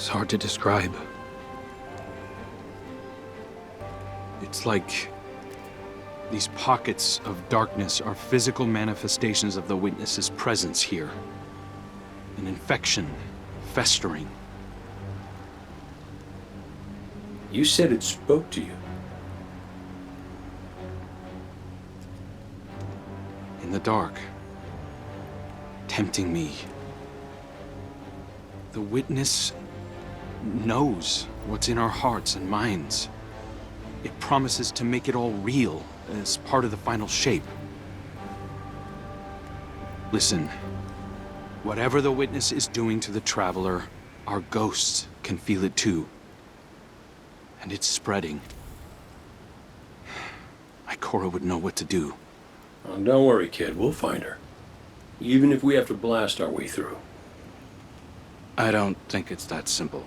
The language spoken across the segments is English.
It's hard to describe. It's like these pockets of darkness are physical manifestations of the Witness's presence here. An infection, festering. You said it spoke to you. In the dark. Tempting me. The Witness knows what's in our hearts and minds. It promises to make it all real as part of the final shape. Listen, whatever the Witness is doing to the Traveler, our ghosts can feel it too. And it's spreading. Ikora would know what to do. Oh, don't worry, kid. We'll find her. Even if we have to blast our way through. I don't think it's that simple.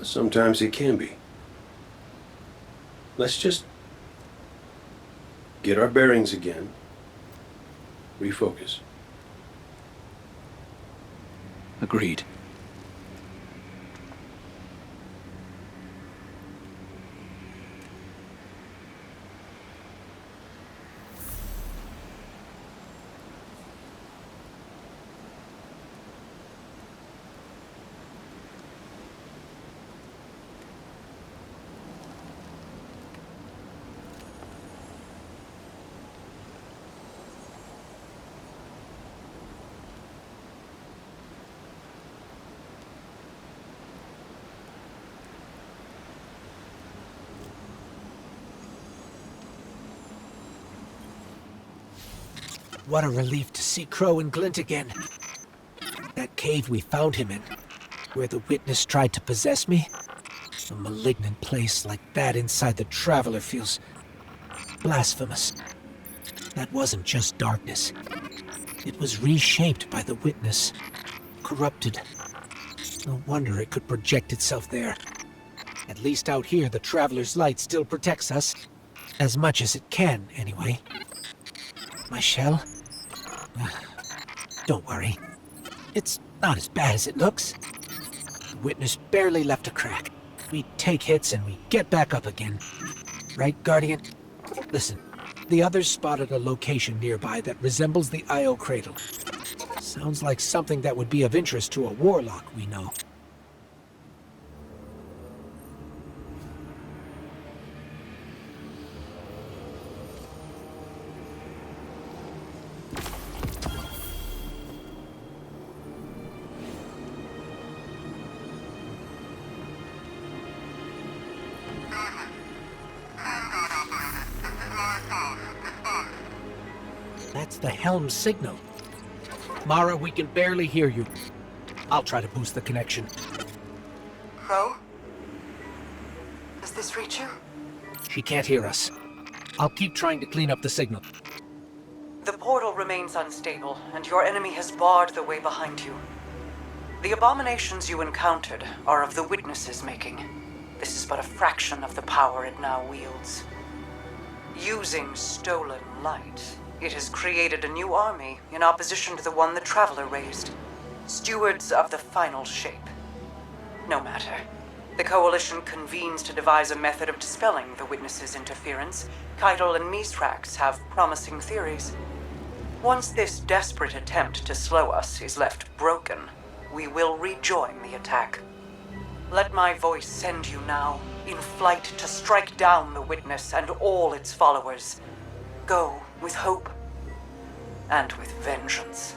Sometimes it can be. Let's just get our bearings again. Refocus. Agreed. What a relief to see Crow and Glint again. That cave we found him in, where the Witness tried to possess me. A malignant place like that inside the Traveler feels blasphemous. That wasn't just darkness. It was reshaped by the Witness. Corrupted. No wonder it could project itself there. At least out here, the Traveler's light still protects us. As much as it can, anyway. My shell? Don't worry. It's not as bad as it looks. The Witness barely left a crack. We take hits and we get back up again. Right, Guardian? Listen, the others spotted a location nearby that resembles the Io Cradle. Sounds like something that would be of interest to a warlock we know. That's the helm signal. Mara, we can barely hear you. I'll try to boost the connection. Crow? Does this reach you? She can't hear us. I'll keep trying to clean up the signal. The portal remains unstable, and your enemy has barred the way behind you. The abominations you encountered are of the Witness's making. This is but a fraction of the power it now wields. Using stolen light, it has created a new army in opposition to the one the Traveler raised. Stewards of the final shape. No matter. The Coalition convenes to devise a method of dispelling the Witness's interference. Keitel and Mithrax have promising theories. Once this desperate attempt to slow us is left broken, we will rejoin the attack. Let my voice send you now, in flight to strike down the Witness and all its followers. Go with hope and with vengeance.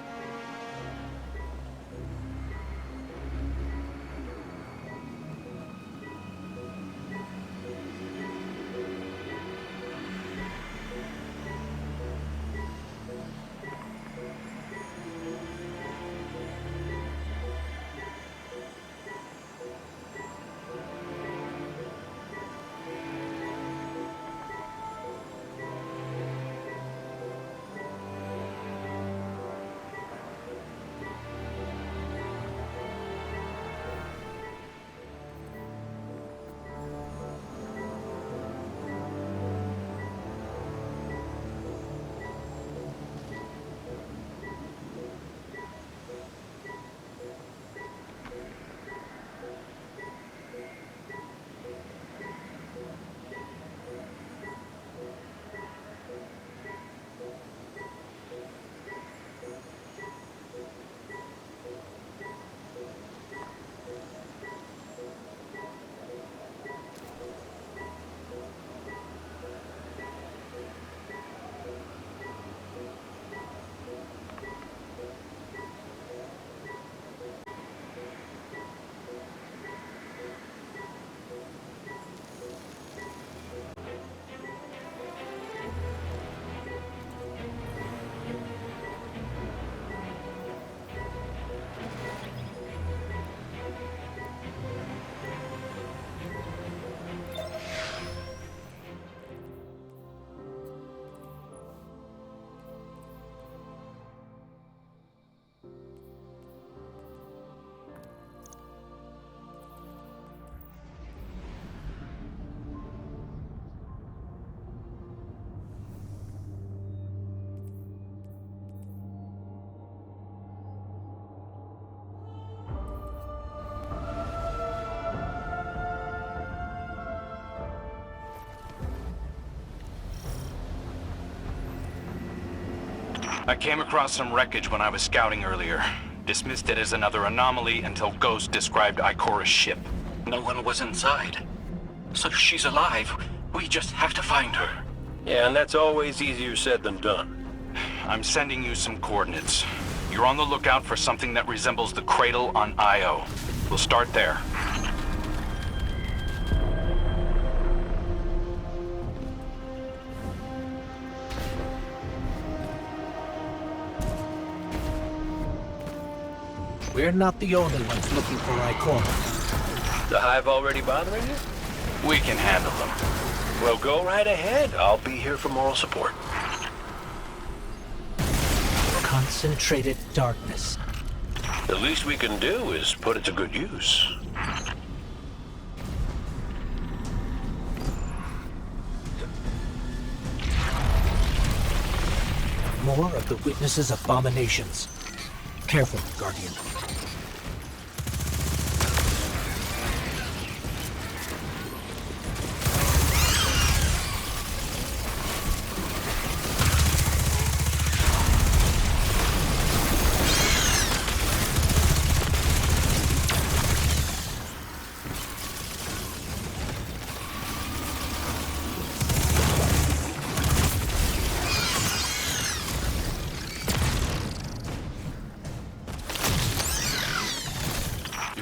I came across some wreckage when I was scouting earlier. Dismissed it as another anomaly until Ghost described Ikora's ship. No one was inside. So she's alive. We just have to find her. Yeah, and that's always easier said than done. I'm sending you some coordinates. You're on the lookout for something that resembles the cradle on Io. We'll start there. We're not the only ones looking for Ikora. The Hive already bothering you? We can handle them. Well, go right ahead. I'll be here for moral support. Concentrated darkness. The least we can do is put it to good use. More of the witness's abominations. Careful, Guardian.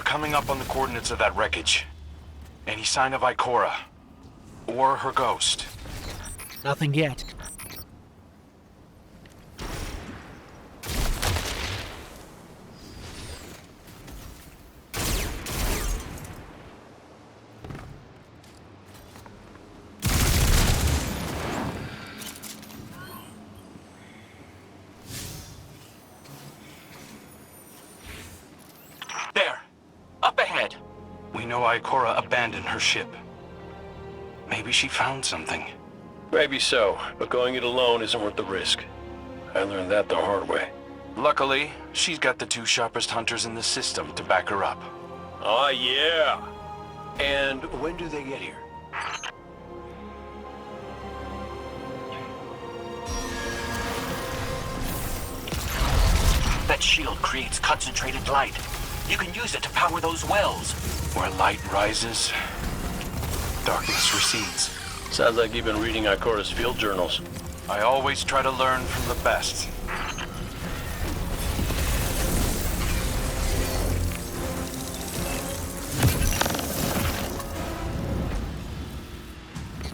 Coming up on the coordinates of that wreckage. Any sign of Ikora? Or her ghost? Nothing yet. There! Up ahead! We know Ikora abandoned her ship. Maybe she found something. Maybe so, but going it alone isn't worth the risk. I learned that the hard way. Luckily, she's got the two sharpest hunters in the system to back her up. Oh, yeah! And when do they get here? That shield creates concentrated light. You can use it to power those wells. Where light rises, darkness recedes. Sounds like you've been reading Ikora's field journals. I always try to learn from the best.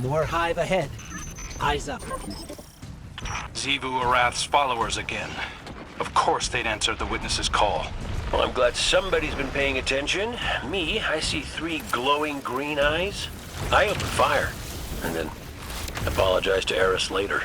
More Hive ahead. Eyes up. Xivu Arath's followers again. Of course they'd answer the witness's call. Well, I'm glad somebody's been paying attention. Me, I see 3 glowing green eyes. I opened fire, and then apologized to Eris later.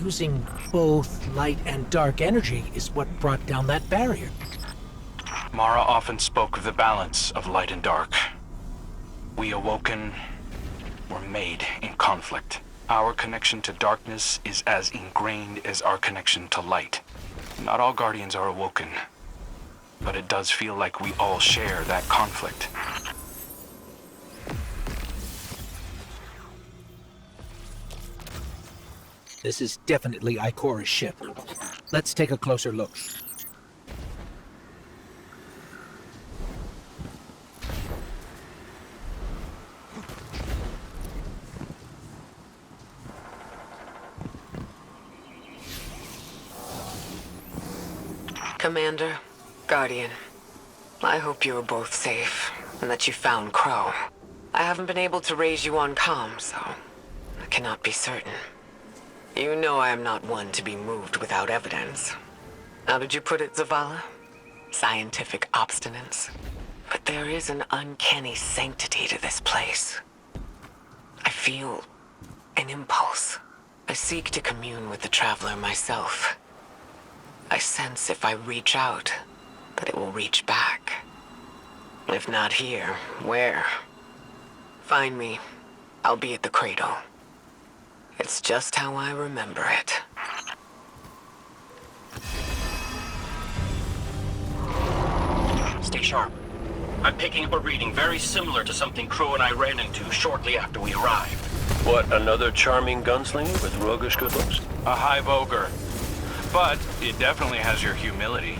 using both light and dark energy is what brought down that barrier. Mara often spoke of the balance of light and dark. We Awoken were made in conflict. Our connection to darkness is as ingrained as our connection to light. Not all Guardians are Awoken, but it does feel like we all share that conflict. This is definitely Ikora's ship. Let's take a closer look. Commander, Guardian, I hope you are both safe, and that you found Crow. I haven't been able to raise you on comm, so I cannot be certain. You know I am not one to be moved without evidence. How did you put it, Zavala? Scientific obstinance. But there is an uncanny sanctity to this place. I feel an impulse. I seek to commune with the Traveler myself. I sense if I reach out, that it will reach back. If not here, where? Find me. I'll be at the cradle. It's just how I remember it. Stay sharp. I'm picking up a reading very similar to something Crow and I ran into shortly after we arrived. What, another charming gunslinger with roguish good looks? A hive ogre. But it definitely has your humility.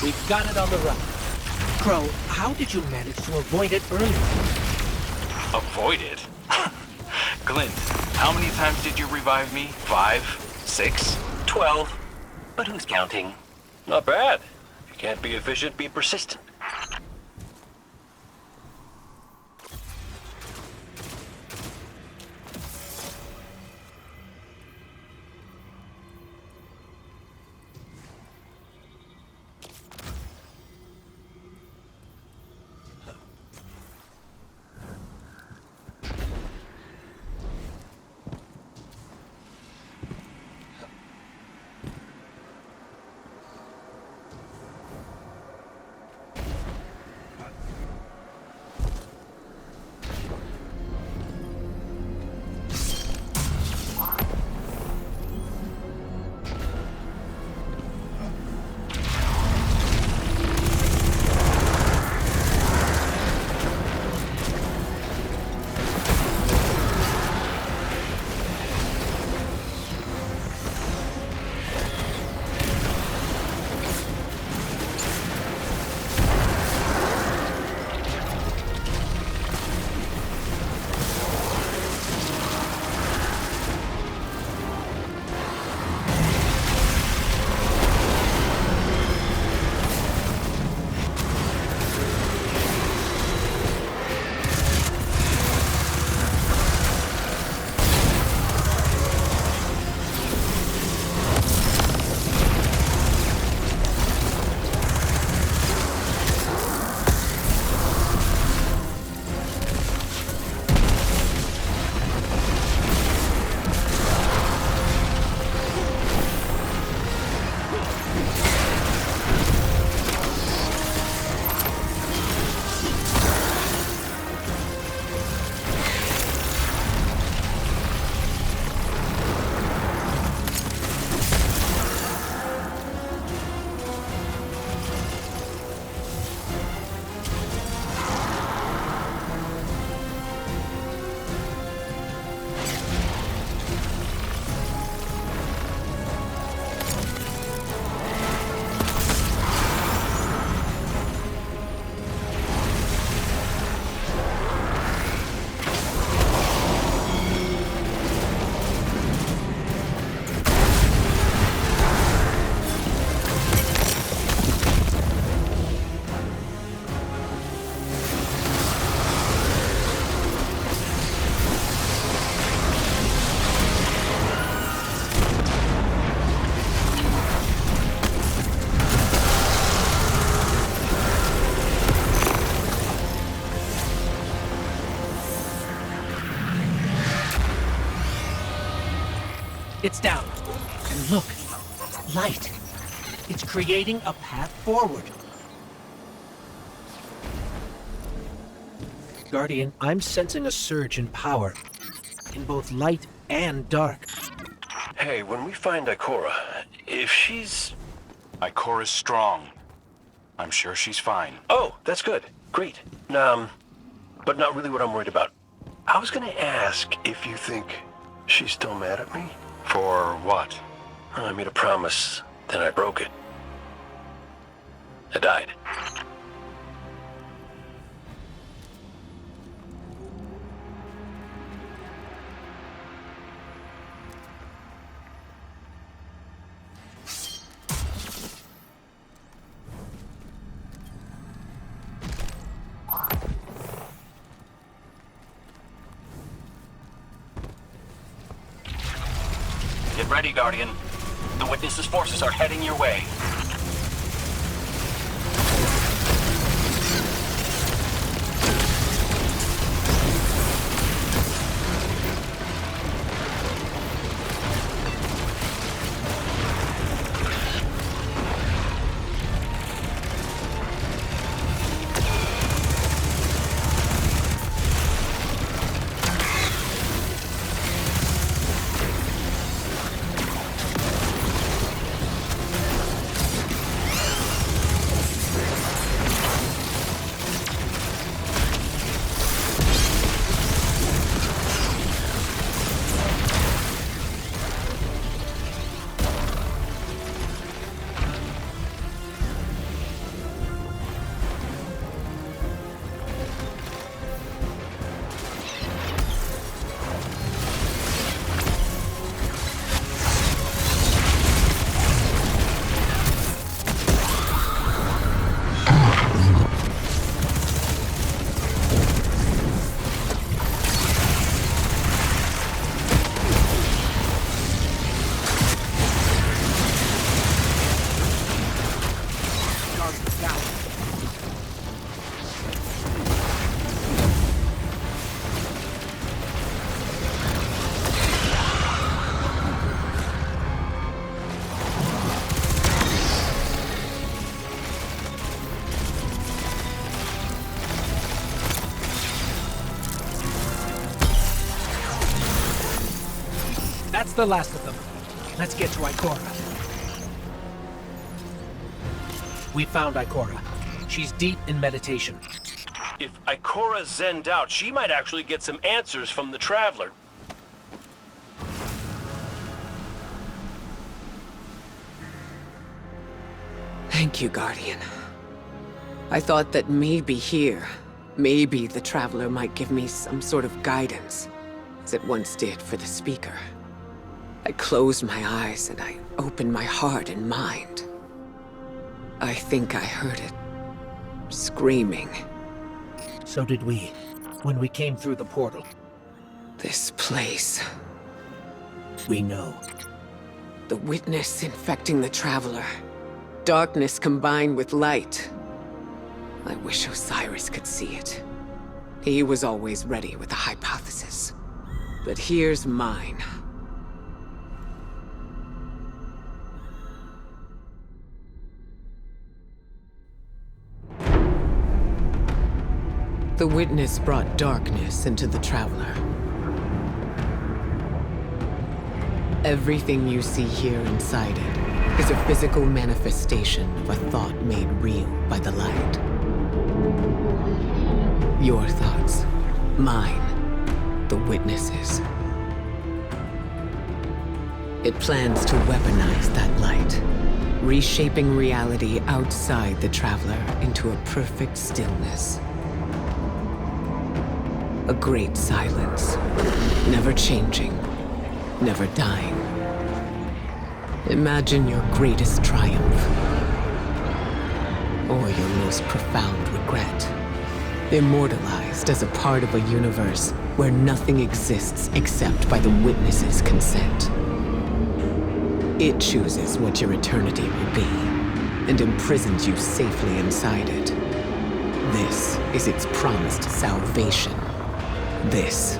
We've got it on the run. Crow, how did you manage to avoid it earlier? Avoid it? Glint, how many times did you revive me? 5? 6? 12. But who's counting? Not bad. If you can't be efficient, be persistent. It's down. And look, light. It's creating a path forward. Guardian, I'm sensing a surge in power. In both light and dark. Hey, when we find Ikora, if she's... Ikora's strong. I'm sure she's fine. Oh, that's good. Great. But not really what I'm worried about. I was gonna ask if you think she's still mad at me? For what? I made a promise, then I broke it. I died. Get ready, Guardian. The Witness's forces are heading your way. That's the last of them. Let's get to Ikora. We found Ikora. She's deep in meditation. If Ikora zenned out, she might actually get some answers from the Traveler. Thank you, Guardian. I thought that maybe here, maybe the Traveler might give me some sort of guidance, as it once did for the Speaker. I closed my eyes and I opened my heart and mind. I think I heard it screaming. So did we, when we came through the portal. This place. We know. The Witness infecting the Traveler. Darkness combined with light. I wish Osiris could see it. He was always ready with a hypothesis. But here's mine. The Witness brought darkness into the Traveler. Everything you see here inside it is a physical manifestation of a thought made real by the light. Your thoughts, mine, the Witness's. It plans to weaponize that light, reshaping reality outside the Traveler into a perfect stillness. A great silence, never changing, never dying. Imagine your greatest triumph, or your most profound regret. Immortalized as a part of a universe where nothing exists except by the Witness's consent. It chooses what your eternity will be, and imprisons you safely inside it. This is its promised salvation. This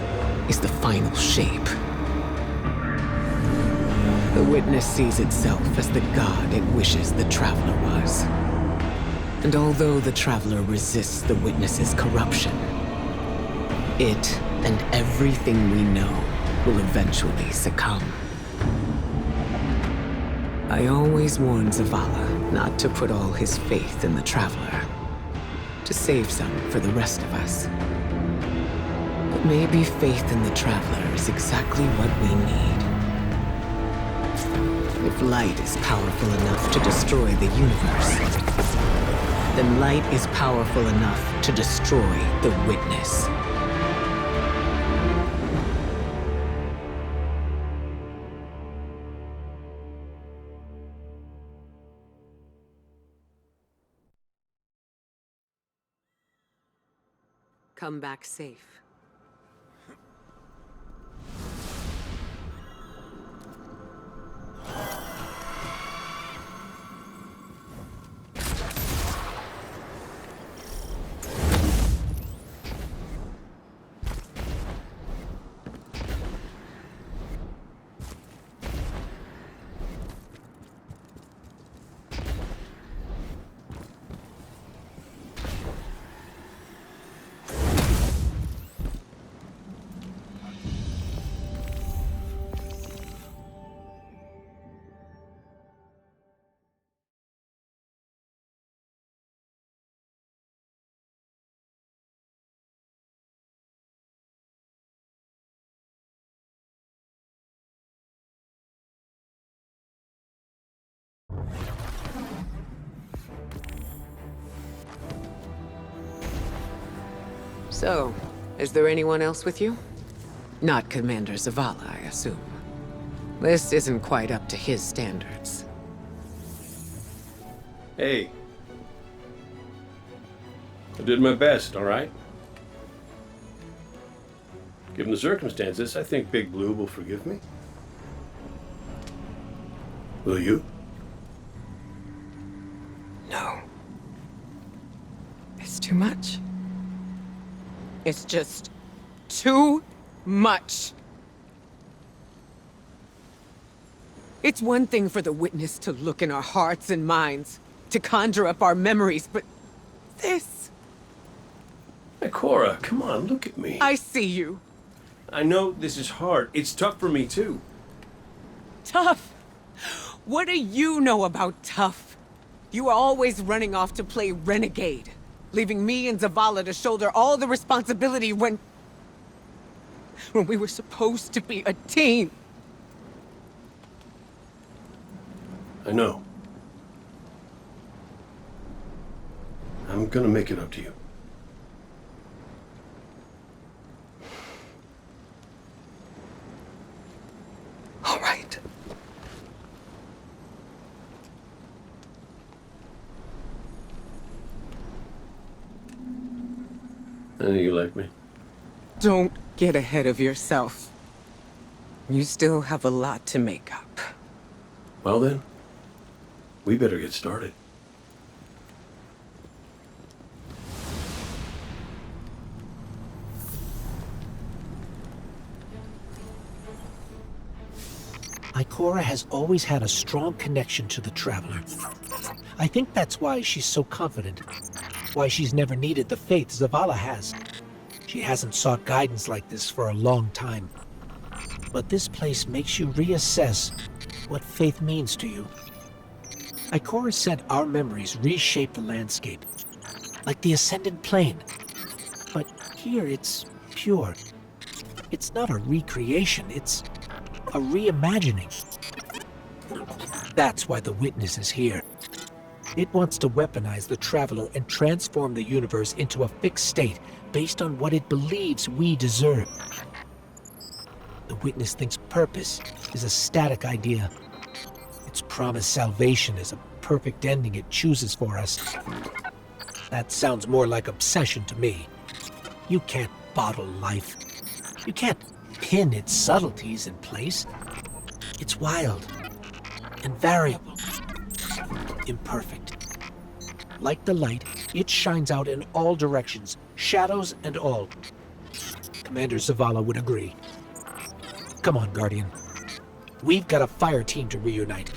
is the final shape. The Witness sees itself as the god it wishes the Traveler was. And although the Traveler resists the Witness's corruption, it and everything we know will eventually succumb. I always warn Zavala not to put all his faith in the Traveler, to save some for the rest of us. But maybe faith in the Traveler is exactly what we need. If light is powerful enough to destroy the universe, then light is powerful enough to destroy the Witness. Come back safe. So, is there anyone else with you? Not Commander Zavala, I assume. This isn't quite up to his standards. Hey. I did my best, all right? Given the circumstances, I think Big Blue will forgive me. Will you? No. It's too much. It's just too much. It's one thing for the Witness to look in our hearts and minds, to conjure up our memories, but this... Hey, Cora, come on, look at me. I see you. I know this is hard. It's tough for me, too. Tough? What do you know about tough? You were always running off to play renegade, leaving me and Zavala to shoulder all the responsibility when we were supposed to be a team. I know. I'm gonna make it up to you. All right. I know you like me. Don't get ahead of yourself. You still have a lot to make up. Well then, we better get started. Ikora has always had a strong connection to the Traveler. I think that's why she's so confident. Why she's never needed the faith Zavala has. She hasn't sought guidance like this for a long time. But this place makes you reassess what faith means to you. Ikora said our memories reshape the landscape, like the Ascended Plane. But here it's pure. It's not a recreation, it's a reimagining. That's why the Witness is here. It wants to weaponize the Traveler and transform the universe into a fixed state based on what it believes we deserve. The Witness thinks purpose is a static idea. Its promised salvation is a perfect ending it chooses for us. That sounds more like obsession to me. You can't bottle life. You can't pin its subtleties in place. It's wild and variable, imperfect. Like the light, it shines out in all directions, shadows and all. Commander Zavala would agree. Come on, Guardian. We've got a fire team to reunite.